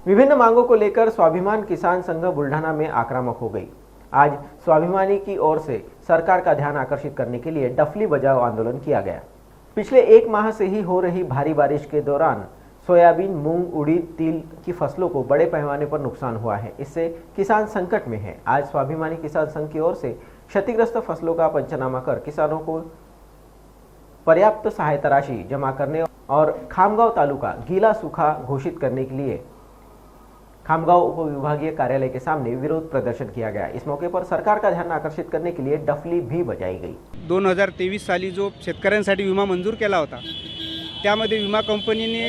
विभिन्न मांगों को लेकर स्वाभिमान किसान संघ बुल्ढाना में आक्रामक हो गई। आज स्वाभिमानी की ओर से सरकार का ध्यान आकर्षित करने के लिए डफली बजाओ आंदोलन किया गया। पिछले एक माह से ही हो रही भारी बारिश के दौरान सोयाबीन, मूंग, उड़ीद, तिल की फसलों को बड़े पैमाने पर नुकसान हुआ है। इससे किसान संकट में है। आज स्वाभिमानी किसान संघ की ओर से क्षतिग्रस्त फसलों का पंचनामा कर किसानों को पर्याप्त सहायता राशि जमा करने और खामगांव तालुका गीला सूखा घोषित करने के लिए खामगांव उप विभागीय कार्यालय के सामने विरोध प्रदर्शन किया गया। इस मौके पर सरकार का ध्यान आकर्षित करने के लिए डफली भी बजाई गई। 2023 साली जो शेतकऱ्यांसाठी विमा मंजूर केला होता त्यामध्ये विमा कंपनीने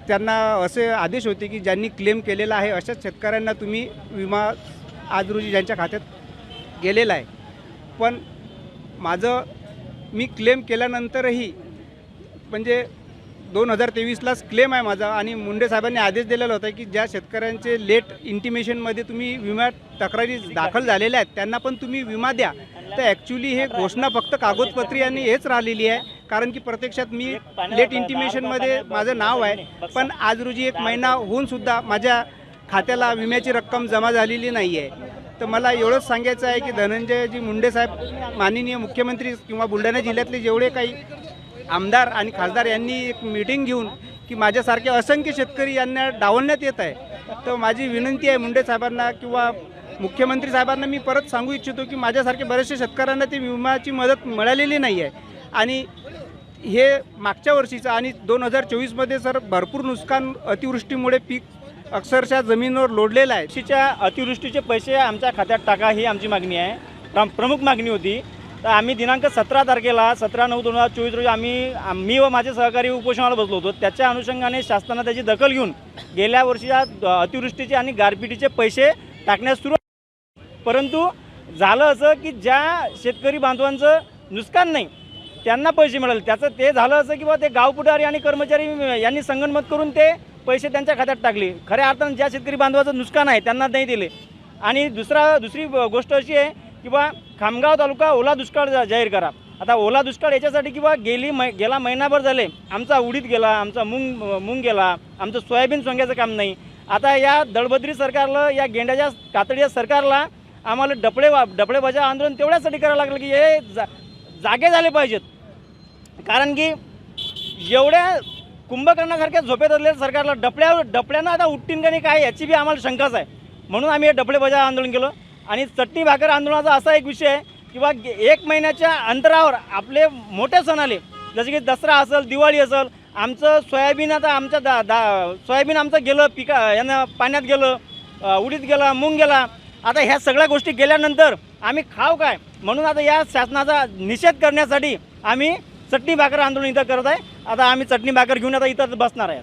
त्यांना असे आदेश होते की ज्यांनी क्लेम केलेला आहे अशाच शेतकऱ्यांना तुम्ही विमा आज रोजी ज्यांच्या खात्यात गेलेला आहे, पण मी क्लेम केल्यानंतरही म्हणजे 2023लाच क्लेम आहे माझा आणि मुंडे साहेबांनी आदेश दिलेला होता की ज्या शेतकऱ्यांचे लेट इंटिमेशनमध्ये तुम्ही विमा तक्रारी दाखल झालेल्या आहेत त्यांना पण तुम्ही विमा द्या। तर ॲक्च्युली हे घोषणा फक्त कागदपत्री आणि हेच राहिलेली आहे, कारण की प्रत्यक्षात मी लेट इंटिमेशनमध्ये माझं नाव आहे, पण आज रोजी एक महिना होऊन सुद्धा माझ्या खात्याला विम्याची रक्कम जमा झालेली नाही आहे। तर मला एवढंच सांगायचं आहे की धनंजयजी मुंडे साहेब, माननीय मुख्यमंत्री किंवा बुलढाणा जिल्ह्यातले जेवढे काही आमदार आणि खासदार यांनी एक मीटिंग घेऊन की माझ्यासारखे असंख्य शेतकरी यांना डावलण्यात येत आहे। तर माझी विनंती आहे मुंडे साहेबांना किंवा मुख्यमंत्री साहेबांना मी परत सांगू इच्छितो की माझ्यासारखे बरेचसे शेतकऱ्यांना ती विम्याची मदत मिळालेली नाही आहे आणि हे मागच्या वर्षीचं आणि 2024मध्ये सर भरपूर नुकसान अतिवृष्टीमुळे पीक अक्षरशः जमिनीवर लोडलेलं आहे। वर्षीच्या अतिवृष्टीचे पैसे आमच्या खात्यात टाका ही आमची मागणी आहे, प्रमुख मागणी होती। तर आम्ही दिनांक 17 तारखेला 17/9/2024 रोजी मी व माझे सहकारी उपोषणाला बसलो होतो। त्याच्या अनुषंगाने शासनाने त्याची दखल घेऊन गेल्या वर्षीच्या अतिवृष्टीचे आणि गारपिटीचे पैसे टाकण्यास सुरू, परंतु झालं असं की ज्या शेतकरी बांधवांचं नुकसान नाही त्यांना पैसे मिळाले। त्याचं ते झालं असं की ते गाव पुढारी आणि कर्मचारी यांनी संगनमत करून ते पैसे त्यांच्या खात्यात टाकले। खऱ्या अर्थानं ज्या शेतकरी बांधवाचं नुकसान आहे त्यांना नाही दिले। आणि दुसरी गोष्ट अशी आहे की खामगाव तालुका ओला दुष्काळ जाहीर करा। आता ओला दुष्काळ याच्यासाठी की गेला महिनाभर झाले आमचा उडीद गेला, आमचा मूंग गेला, आमचं सोयाबीन सोंग्याचं काम नाही। आता या दळबद्री सरकारला, या गेंड्याच्या कातडीच्या सरकारला आम्हाला डपळे बजाव आंदोलन तेवढ्यासाठी करावं लागलं की हे जागे झाले पाहिजेत, कारण की एवढ्या कुंभकर्णासारख्या झोपेत असलेल्या सरकारला डपळ्यानं आता उठतीन का नाही काय याची बी आम्हाला शंकाच आहे। म्हणून आम्ही हे डपळे बजाव आंदोलन केलं। आणि चटणी भाकर आंदोलनाचा असा एक विषय आहे की 1 महिन्याच्या अंतरावर आपले मोठे सण आले, जसे की दसरा असेल, दिवाळी असेल, आमचं सोयाबीन आता सोयाबीन आमचं गेलं, यानं पाण्यात गेलं, उडीद गेला, मूंग गेला। आता ह्या सगळ्या गोष्टी गेल्यानंतर आम्ही खाऊ काय, म्हणून आता या शासनाचा निषेध करण्यासाठी आम्ही चटणी भाकर आंदोलन इथं करत आहे। आता आम्ही चटणी भाकर घेऊन आता इथं बसणार आहे।